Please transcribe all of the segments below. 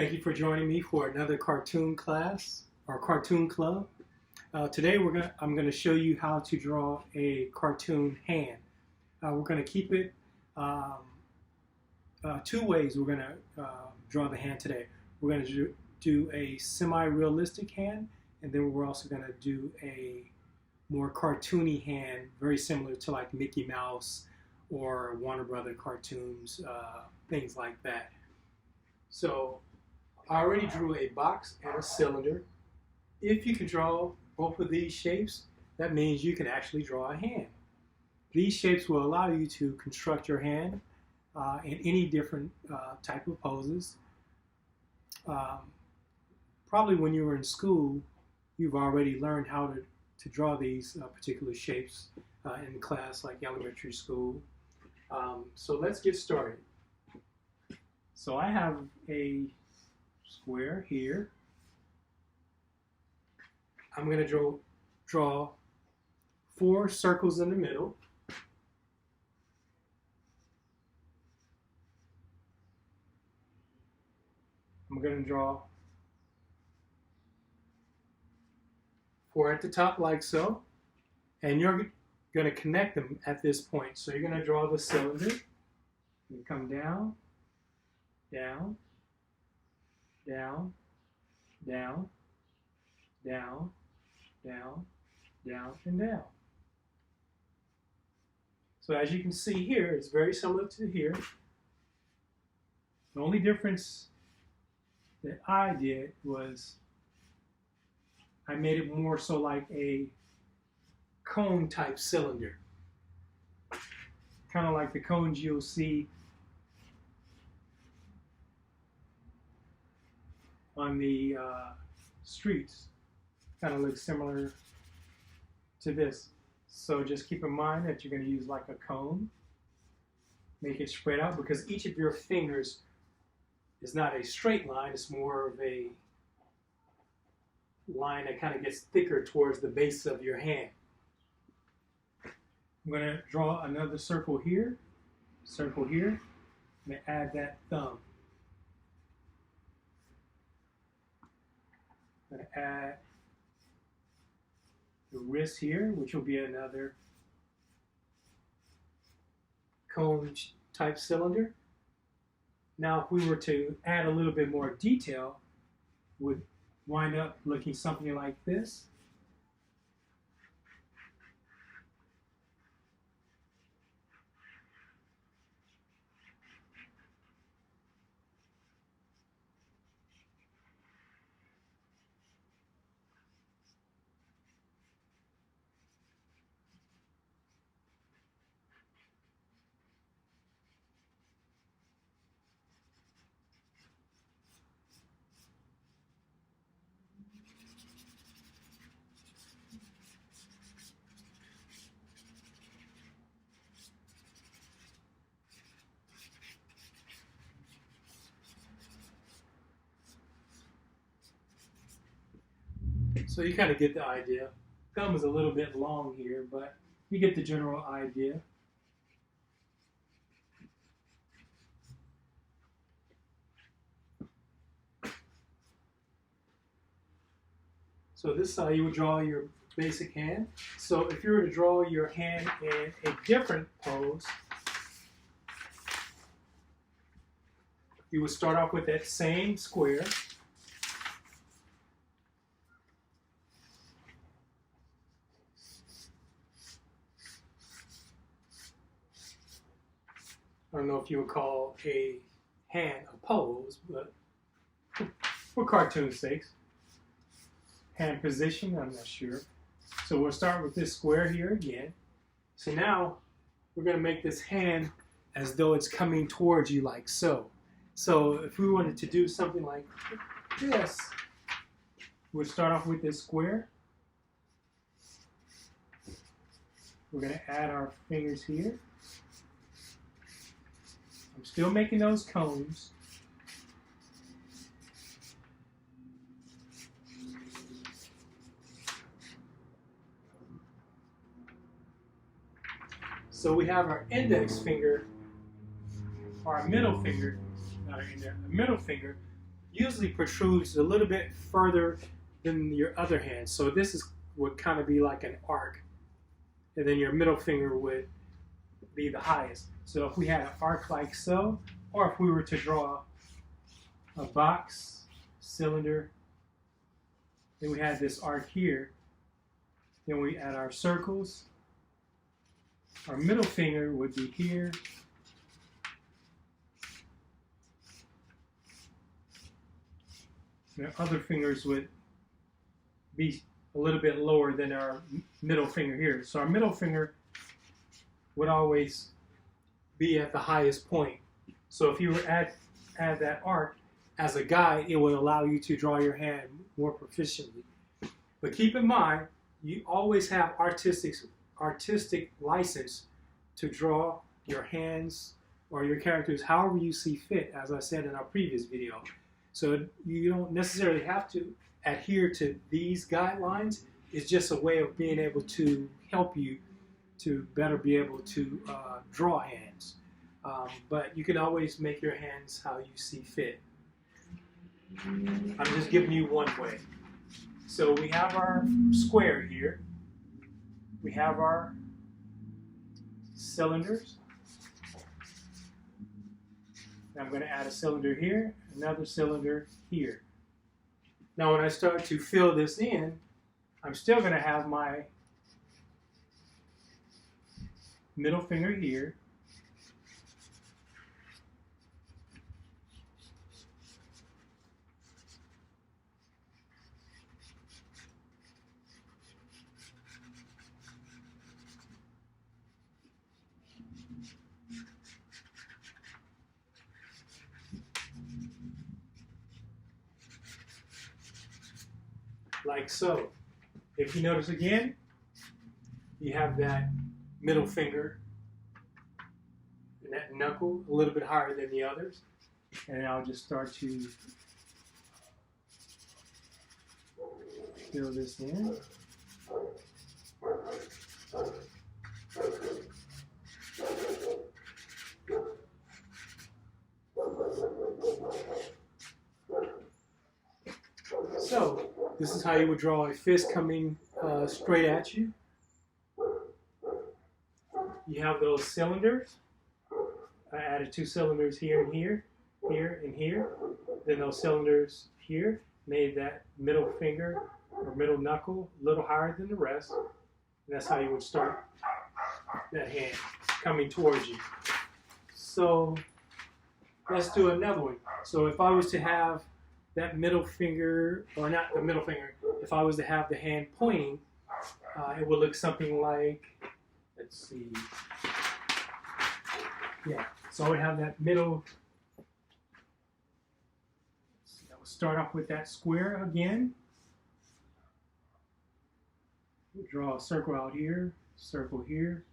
Thank you for joining me for another cartoon class or cartoon club. Today I'm going to show you how to draw a cartoon hand. We're going to keep it two ways. We're going to draw the hand today. We're going to do a semi-realistic hand, and then we're also going to do a more cartoony hand, very similar to like Mickey Mouse or Warner Brothers cartoons, things like that. So I already drew a box and a cylinder. If you can draw both of these shapes, that means you can actually draw a hand. These shapes will allow you to construct your hand in any different type of poses. Probably when you were in school, you've already learned how to draw these particular shapes in class, like elementary school. So let's get started. So I have a square here. I'm going to draw 4 circles in the middle. I'm going to draw 4 at the top like so, and you're going to connect them at this point. So you're going to draw the cylinder. You come down, down, down, down, down, down, down, and down. So as you can see here, it's very similar to here. The only difference that I did was I made it more so like a cone type cylinder. Kind of like the cones you'll see on the streets. Kind of looks similar to this. So just keep in mind that you're going to use like a cone. Make it spread out because each of your fingers is not a straight line. It's more of a line that kind of gets thicker towards the base of your hand. I'm going to draw another circle here. Circle here. I'm going to add that thumb. I'm going to add the wrist here, which will be another cone type cylinder. Now, if we were to add a little bit more detail, would wind up looking something like this. So you kind of get the idea. Thumb is a little bit long here, but you get the general idea. So this is how you would draw your basic hand. So if you were to draw your hand in a different pose, you would start off with that same square. I don't know if you would call a hand a pose, but for cartoon's sakes. Hand position, I'm not sure. So we'll start with this square here again. So now we're going to make this hand as though it's coming towards you like so. So if we wanted to do something like this, we'll start off with this square. We're going to add our fingers here. I'm still making those cones. So we have our index finger, or our middle finger, not our index, the middle finger usually protrudes a little bit further than your other hand. So this would kind of be like an arc, and then your middle finger would be the highest. So if we had an arc like so, or if we were to draw a box, cylinder, then we had this arc here, then we add our circles. Our middle finger would be here. And our other fingers would be a little bit lower than our middle finger here. So our middle finger would always be at the highest point. So if you were add that arc as a guide, it will allow you to draw your hand more proficiently. But keep in mind, you always have artistic license to draw your hands or your characters however you see fit, as I said in our previous video. So you don't necessarily have to adhere to these guidelines. It's just a way of being able to help you to better be able to draw hands. But you can always make your hands how you see fit. I'm just giving you one way. So we have our square here. We have our cylinders. I'm going to add a cylinder here, another cylinder here. Now when I start to fill this in, I'm still going to have my middle finger here. Like so. If you notice again, you have that middle finger and that knuckle a little bit higher than the others. And I'll just start to fill this in. So, this is how you would draw a fist coming straight at you. You have those cylinders. I added 2 cylinders here and here, here and here. Then those cylinders here made that middle finger or middle knuckle a little higher than the rest. And that's how you would start that hand coming towards you. So let's do another one. So if I was to have that middle finger, or not the middle finger, if I was to have the hand pointing, it would look something like, let's see, yeah, so I would have that middle, I would start off with that square again, we'll draw a circle out here, circle here,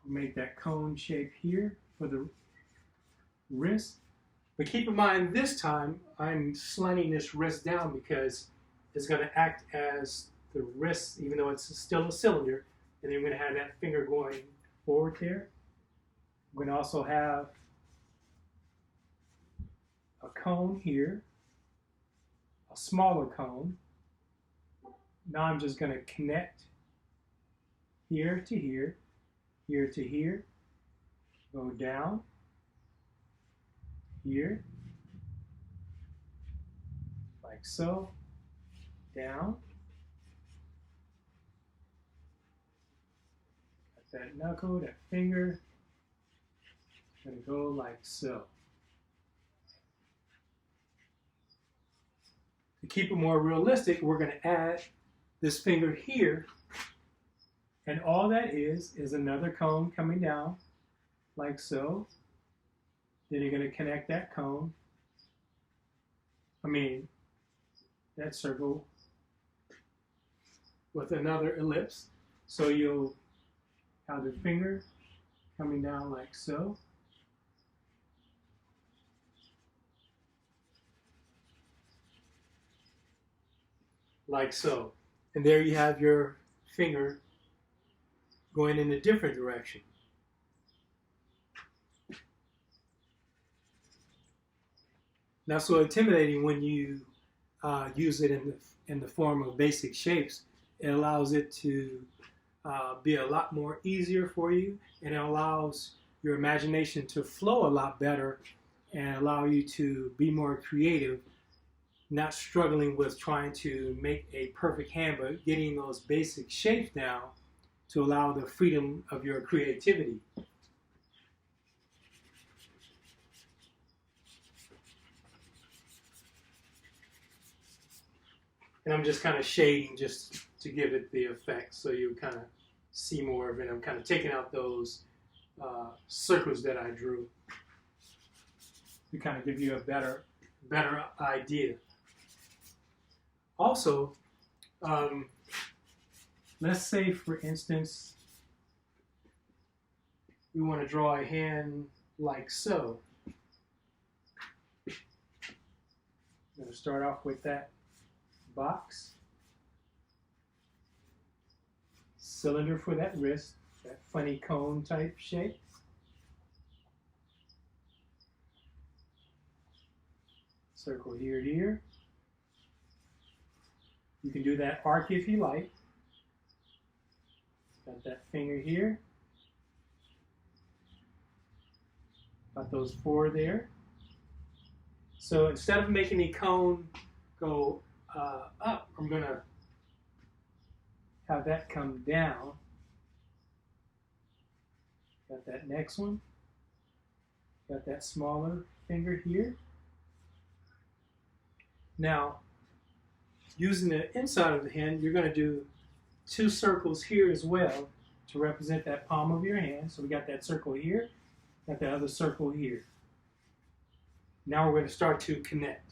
make that cone shape here for the wrist. But keep in mind, this time, I'm slanting this wrist down because it's going to act as the wrist, even though it's still a cylinder. And then I'm going to have that finger going forward there. I'm going to also have a cone here, a smaller cone. Now I'm just going to connect here to here, here to here, go down. Here, like so, down, that knuckle, that finger, gonna go like so. To keep it more realistic, we're gonna add this finger here, and all that is another cone coming down, like so. Then you're going to connect that cone, that circle with another ellipse. So you'll have the finger coming down like so. Like so. And there you have your finger going in a different direction. not so intimidating when you use it in the form of basic shapes. It allows it to be a lot more easier for you, and it allows your imagination to flow a lot better and allow you to be more creative, not struggling with trying to make a perfect hand, but getting those basic shapes down to allow the freedom of your creativity. And I'm just kind of shading just to give it the effect so you kind of see more of it. I'm kind of taking out those circles that I drew to kind of give you a better idea. Also, let's say, for instance, we want to draw a hand like so. I'm going to start off with that box, cylinder for that wrist, that funny cone type shape. Circle here, here. You can do that arc if you like. Got that finger here. Got those four there. So instead of making the cone go up, I'm going to have that come down. Got that next one. Got that smaller finger here. Now, using the inside of the hand, you're going to do two circles here as well to represent that palm of your hand. So we got that circle here, got that other circle here. Now we're going to start to connect.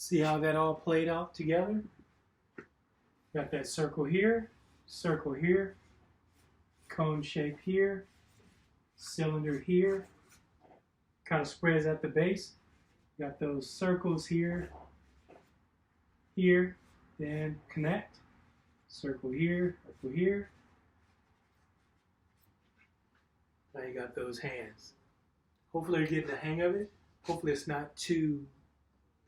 See how that all played out together? Got that circle here, cone shape here, cylinder here, kind of spreads at the base. Got those circles here, then connect, circle here, circle here. Now you got those hands. Hopefully you're getting the hang of it. Hopefully it's not too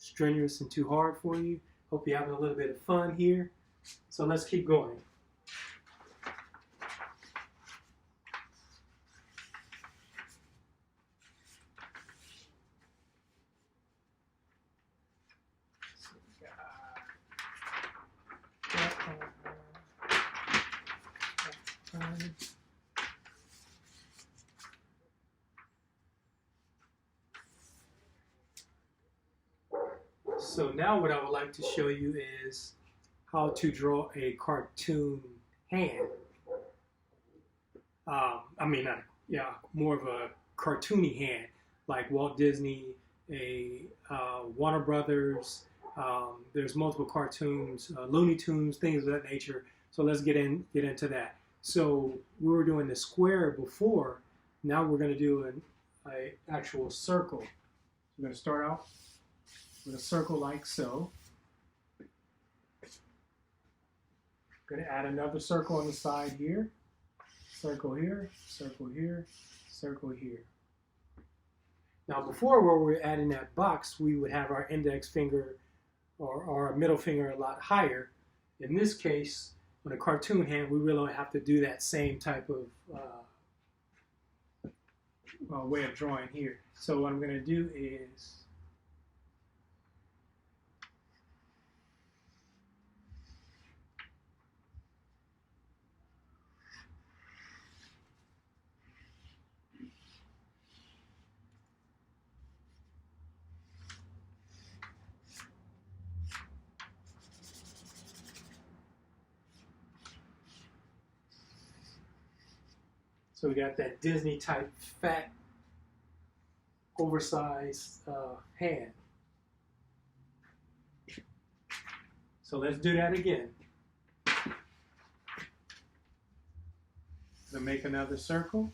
strenuous and too hard for you. Hope you're having a little bit of fun here. So let's keep going. So now what I would like to show you is how to draw a cartoon hand. More of a cartoony hand, like Walt Disney, Warner Brothers. There's multiple cartoons, Looney Tunes, things of that nature. So let's get into that. So we were doing the square before. Now we're going to do an actual circle. We're going to start off with a circle like so. Going to add another circle on the side here. Circle here, circle here, circle here. Now before, where we're adding that box, we would have our index finger or our middle finger a lot higher. In this case, on a cartoon hand, we really don't have to do that same type of way of drawing here. So what I'm going to do is so we got that Disney type fat, oversized hand. So let's do that again. We'll make another circle.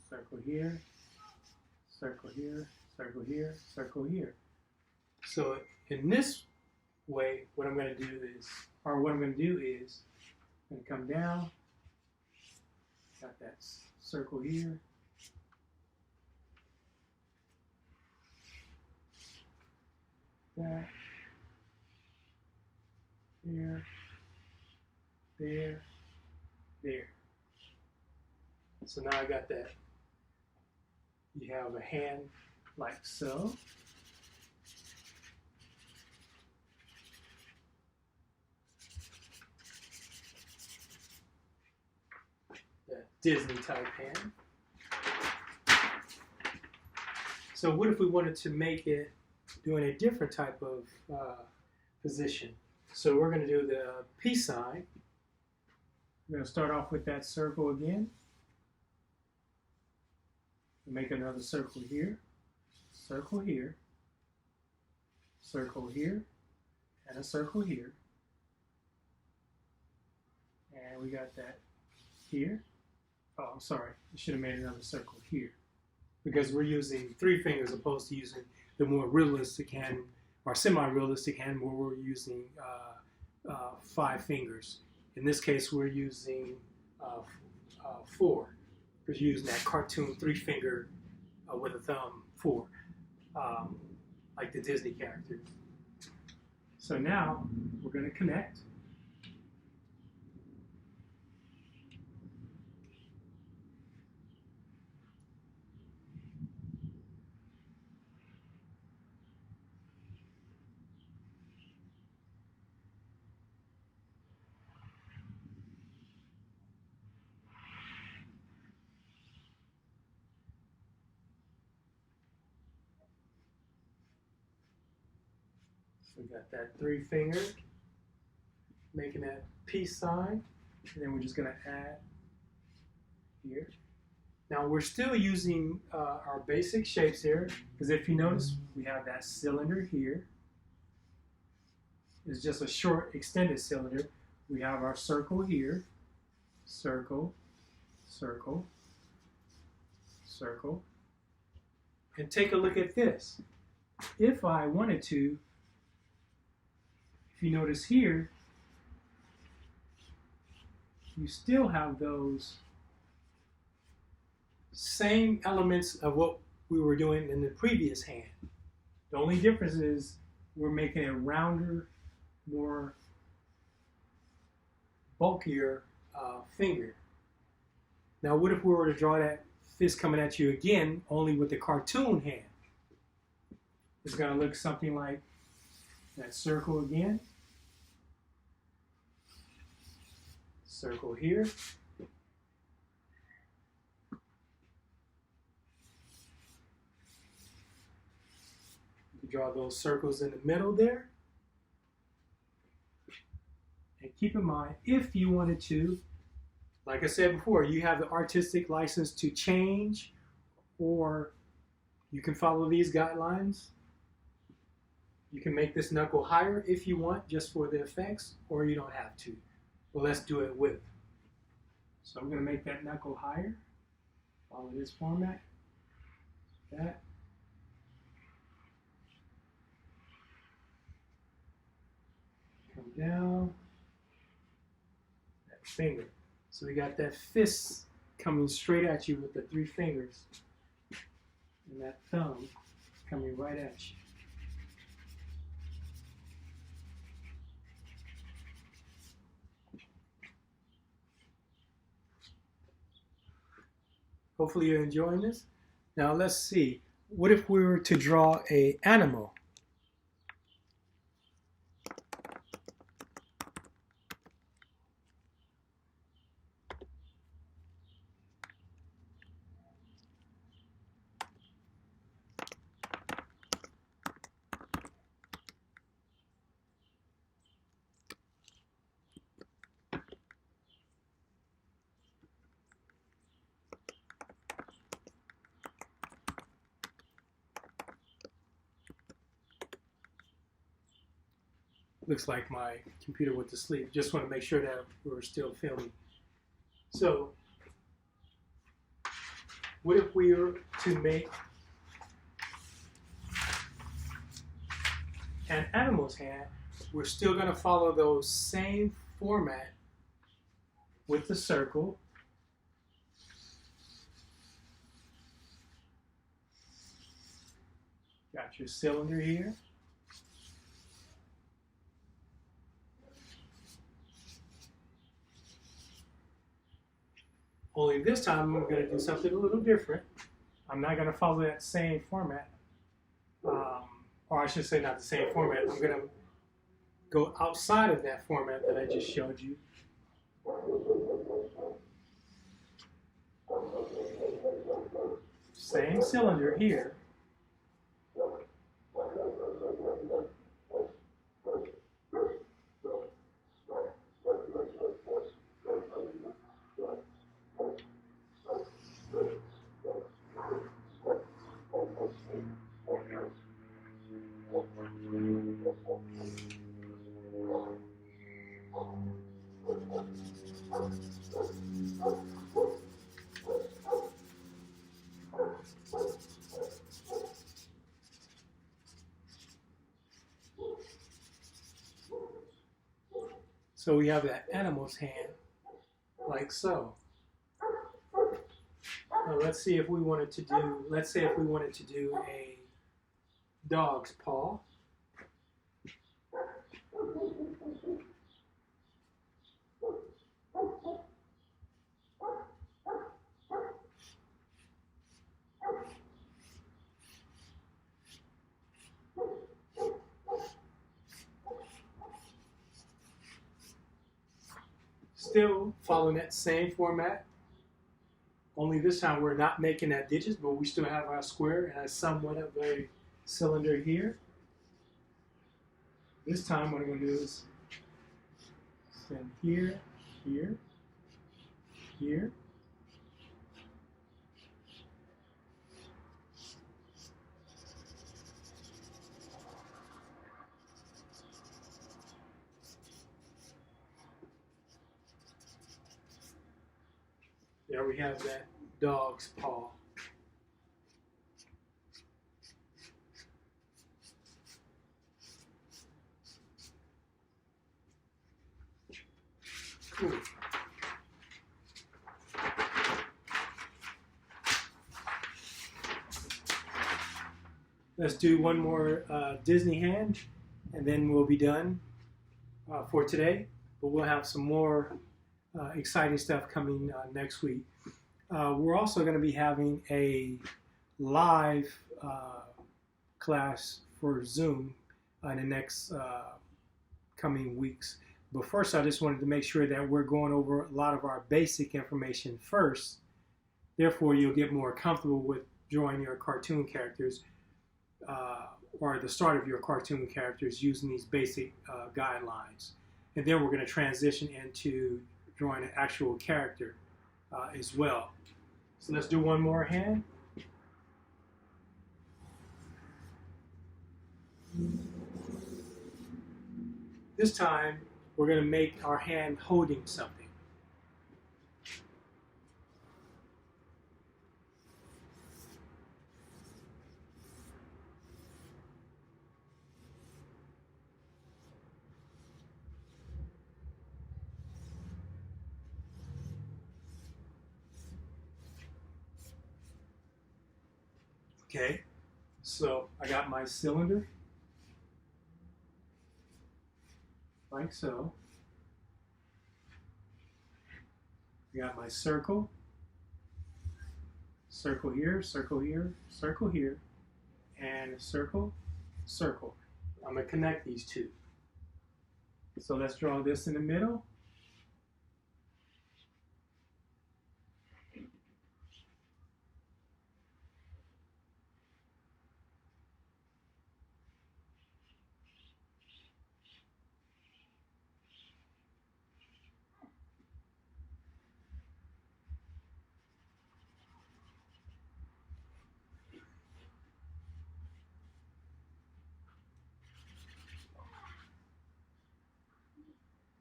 Circle here, circle here, circle here, circle here. So in this way, what I'm going to do is, I'm going to come down, got that circle here, that, there, there, there. So now I got that. You have a hand like so. That Disney type hand. So what if we wanted to make it doing a different type of position? So we're going to do the peace sign. We're going to start off with that circle again. Make another circle here, circle here, circle here, and a circle here. And we got that here. Oh, I'm sorry. I should have made another circle here, because we're using 3 fingers opposed to using the more realistic hand or semi-realistic hand where we're using 5 fingers. In this case, we're using 4. We're using that cartoon 3-finger with a thumb 4, like the Disney character. So now we're going to connect. We got that 3-finger, making that peace sign, and then we're just going to add here. Now we're still using our basic shapes here, because if you notice, we have that cylinder here. It's just a short extended cylinder. We have our circle here, circle, circle, circle. And take a look at this. If I wanted to, if you notice here, you still have those same elements of what we were doing in the previous hand. The only difference is we're making a rounder, more bulkier finger. Now what if we were to draw that fist coming at you again, only with the cartoon hand? It's going to look something like that circle again. Circle here. You draw those circles in the middle there. And keep in mind, if you wanted to, like I said before, you have the artistic license to change, or you can follow these guidelines. You can make this knuckle higher if you want, just for the effects, or you don't have to. Well, let's do it with. So I'm going to make that knuckle higher. Follow this format. That. Come down. That finger. So we got that fist coming straight at you with the 3 fingers. And that thumb coming right at you. Hopefully you're enjoying this. Now let's see. What if we were to draw an animal? Looks like my computer went to sleep. Just want to make sure that we're still filming. So, what if we were to make an animal's hand? We're still going to follow those same format with the circle. Got your cylinder here. Only this time I'm going to do something a little different. I'm not going to follow that same format. Or I should say not the same format. I'm going to go outside of that format that I just showed you. Same cylinder here. So we have that animal's hand, like so. Now let's see if we wanted to do, let's say if we wanted to do a dog's paw. Still following that same format, only this time we're not making that digits, but we still have our square and somewhat of a cylinder here. This time what I'm going to do is send here, here, here. There we have that dog's paw. Cool. Let's do one more Disney hand, and then we'll be done for today. But we'll have some more exciting stuff coming next week. We're also going to be having a live class for Zoom in the next coming weeks. But first, I just wanted to make sure that we're going over a lot of our basic information first. Therefore, you'll get more comfortable with drawing your cartoon characters or the start of your cartoon characters using these basic guidelines. And then we're going to transition into drawing an actual character as well. So let's do one more hand. This time, we're going to make our hand holding something. Okay, so I got my cylinder, like so. I got my circle. circle here, circle here, circle here, and circle, circle. I'm going to connect these two. So let's draw this in the middle.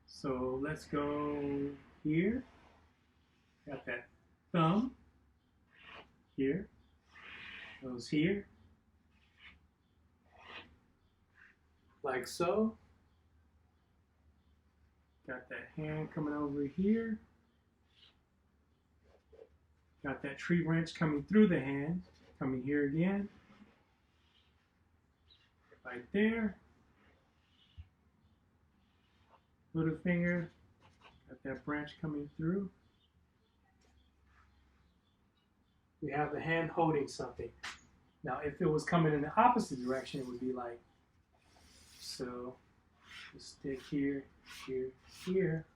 So let's go here. Got that thumb here. Goes here. Like so. Got that hand coming over here. Got that tree branch coming through the hand. Coming here again. Right there. Little finger, got that branch coming through. We have the hand holding something. Now, if it was coming in the opposite direction, it would be like so. Stick here, here, here.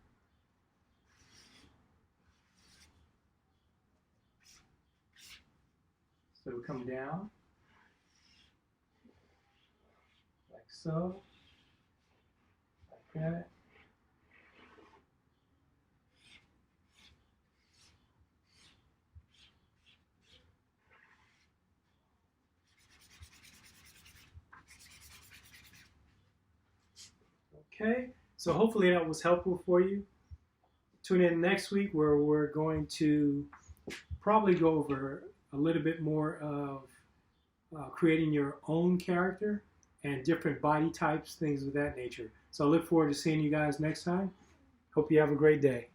So it'll come down like so, like that. Okay, so hopefully that was helpful for you. Tune in next week where we're going to probably go over a little bit more of creating your own character and different body types, things of that nature. So I look forward to seeing you guys next time. Hope you have a great day.